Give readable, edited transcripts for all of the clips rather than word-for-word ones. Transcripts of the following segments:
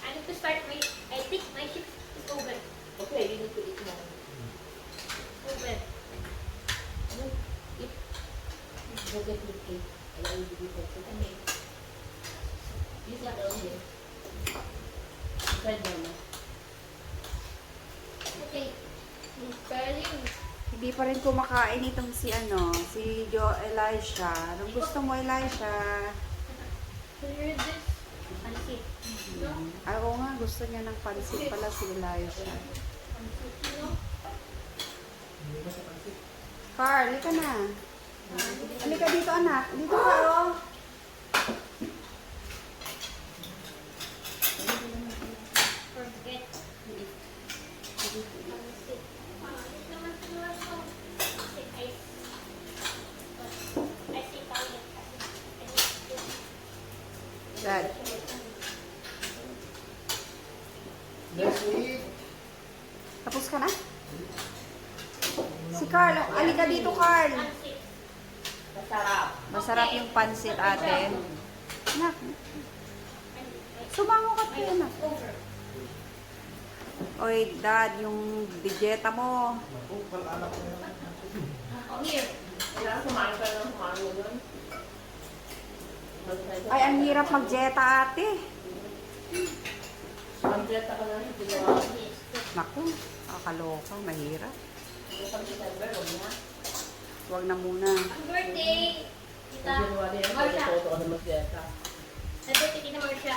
I need to start my, I think my shift is over. Okay, you need to eat more. Over. Eat. Go get your cake. And I will give you the cake. Okay. Use that only. Try mama. Okay. Darling. Hindi pa rin kumakain itong si Elisha. Anong gusto mo, Elisha? Hear this? Pansit. No? Ay, oo nga, gusto niya ng pansit pala si Elisha. Pansit, no? Carl, halika na. Halika dito, anak. Dito ka, oh. Forget. Pansit. Pansit naman siguro ito. Pansit ice. Ice Italian. Dad. Let's eat. Tapos ka na? Si Carl, oh, halika dito, Carl. Pansit. Masarap. Masarap yung pansit, ate. Anak, sumango ka tayo, anak. Over. Oy, Dad, yung dieta mo. Oh, here. Kailangan kumain ka ng kumain mo yun. Ay, ang hirap mag-dieta, ate. Mag-dieta ka na sa ginawa. Naku, kakaloka, mahirap. Yung pag-December, huwag na. Huwag na muna. Happy birthday! Tita Sa January, Marsha. pag-toto ka na mag-dieta. Happy birthday, Tita Marsha.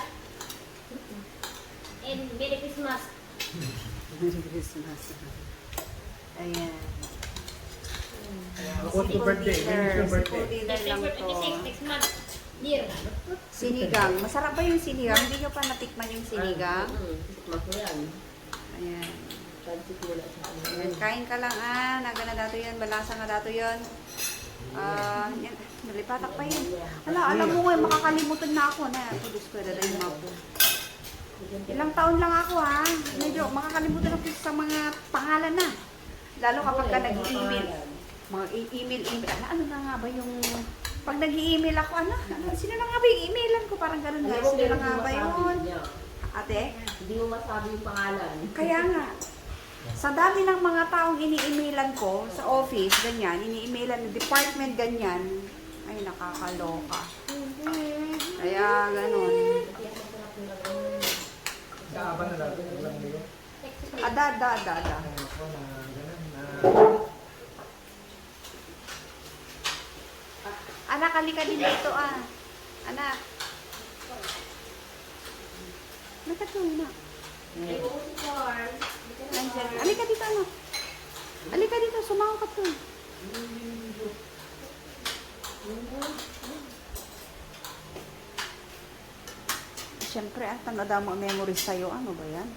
And Merry Christmas. Merry Christmas. Ayan. What's your birthday? When is your birthday? Dinner lang December to. 26, next month. Dear. Sinigang. Masarap ba yung sinigang? Hindi nyo pa natikman yung sinigang? Mas mo yan. Ayan. Pansit mo lang sa ano. Ayan. Kain ka lang, naga na dato yun. Balasa nga dato yun. Yan. Nalipatak pa yun. Alam mo nga, makakalimutan na ako na. Pudus ko na rin ako. Ilang taon lang ako, ha. Medyo makakalimutan ako sa mga pangalan na. Lalo kapag ka nag-email. Mga email. Ano na nga ba yung... Pag nag-email ako, sino na nga ba yung emailan ko? Parang ganun nga. Sino na nga ba yun? Ate? Hindi mo masabi yung pangalan. Kaya nga. Sa dami ng mga taong ini-emailan ko sa office, ganyan, ini-emailan ng department, ganyan, ay nakakaloka. Kaya ganun. Sa aba na natin, alam mo yun. Ada. Ako na gano'n na... Anak, halika din dito, Anak. Nakatuloy na. Ay, oo, si Carl. Nandiyan. Halika dito, anak. Halika dito, sumango ka to. Siyempre, tanada mo ang memories sa'yo. Ano ba yan?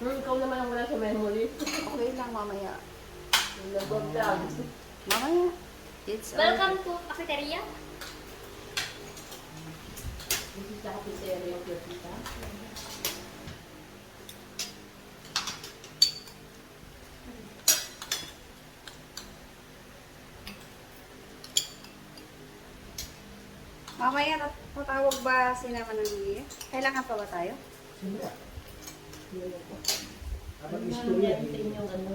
Ikaw naman ang wala sa memory. Okay lang, mamaya. Nag-vlog. Mamaya. It's Welcome to cafeteria. This is the cafeteria of your tita. Mamaya, patawag ba si Naman ng Mia? Kailangan pa ba tayo? Sino? Habang Ano istorya, nangyari sa inyong ano?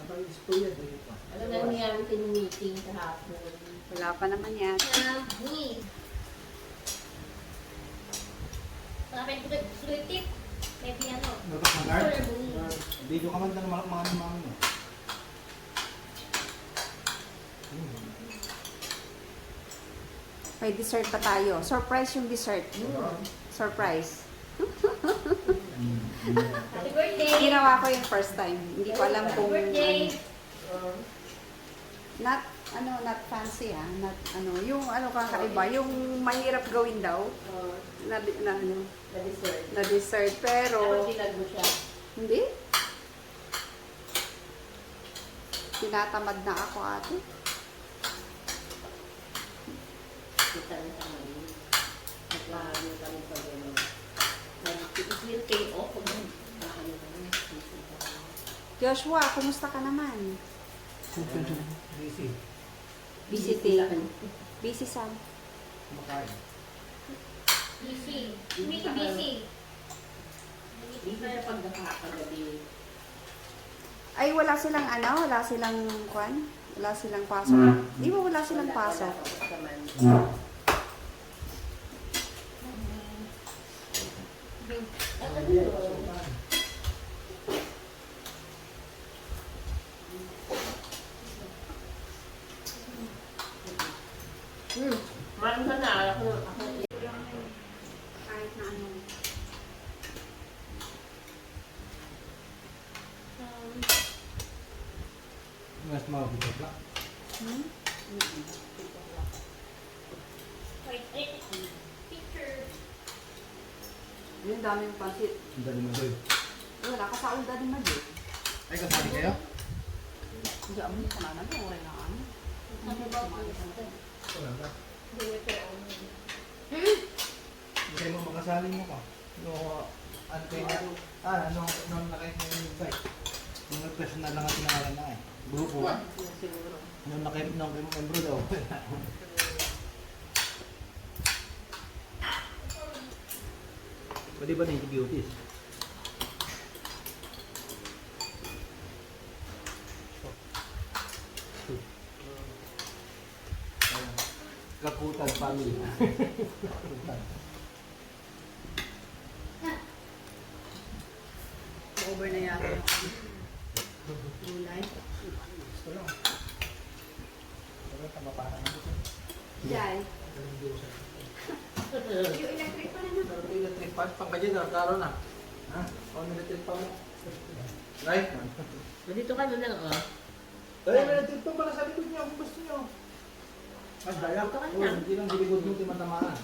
habang istorya, dito pa. Ano nangyari sa inyong meeting kahapon? Wala pa naman yan. Bungi. Hanapin ko sweet tip. Maybe ano. Dapat ng guard? Sir, bungi. Video ka man ng mga mo. May dessert pa tayo. Surprise yung dessert. Surprise. Happy birthday. Ginawa ko yung first time. Hindi ko alam Happy kung... birthday. Not fancy, Not, yung kakaiba. Yung mahirap gawin daw. Na Na-dessert. na dessert. Pero, Dapat dinag mo siya. hindi. Tinatamad na ako, ate. Kita na sa mali. Naglahan kami pag ano. It will pay off kung ano kami. Joshua, kumusta ka naman? Busy. Busy. Busy, Sam. Kumakain. Busy. Busy, busy. pagdaka kagabi. Ay, wala silang ano? Wala silang kwan? Wala silang pasok? Di ba wala silang pasok? Tapos naman. Ano yun? Maano ka na? Ako. Kahit na ano. Mas mabibig lang. Hmm? Wait, picture. Yung daming pansit. Ang dali mo doon. Wala ka sa ulda din mag-i. Ay, kasali kayo? Hindi, amin ka na naman. Wala na ano. Ano ba po? Wala ba? Hmm? Hindi mo makasali mo ka. No, ano kayo na? Nung nakita yung invite. Yung request na lang ang pinangalan na eh. Grupo ba? Siguro. Nung membro daw. Pwede ba na yung beauties? Kakutan family. Kakutan. Over na yata yung gulay. Gusto lang. Pero tama para na dito. Jai. Pero Yung electric pa na na. yung electric fan, pang kanya na, karo na. Ha? Pang electric fan mo. Right? Dito ka na lang, oh. Ay, may electric fan pala sa likod niya kung gusto niyo. Ay, daya. Ito ka na. Hindi lang di likod mo, di matamaan.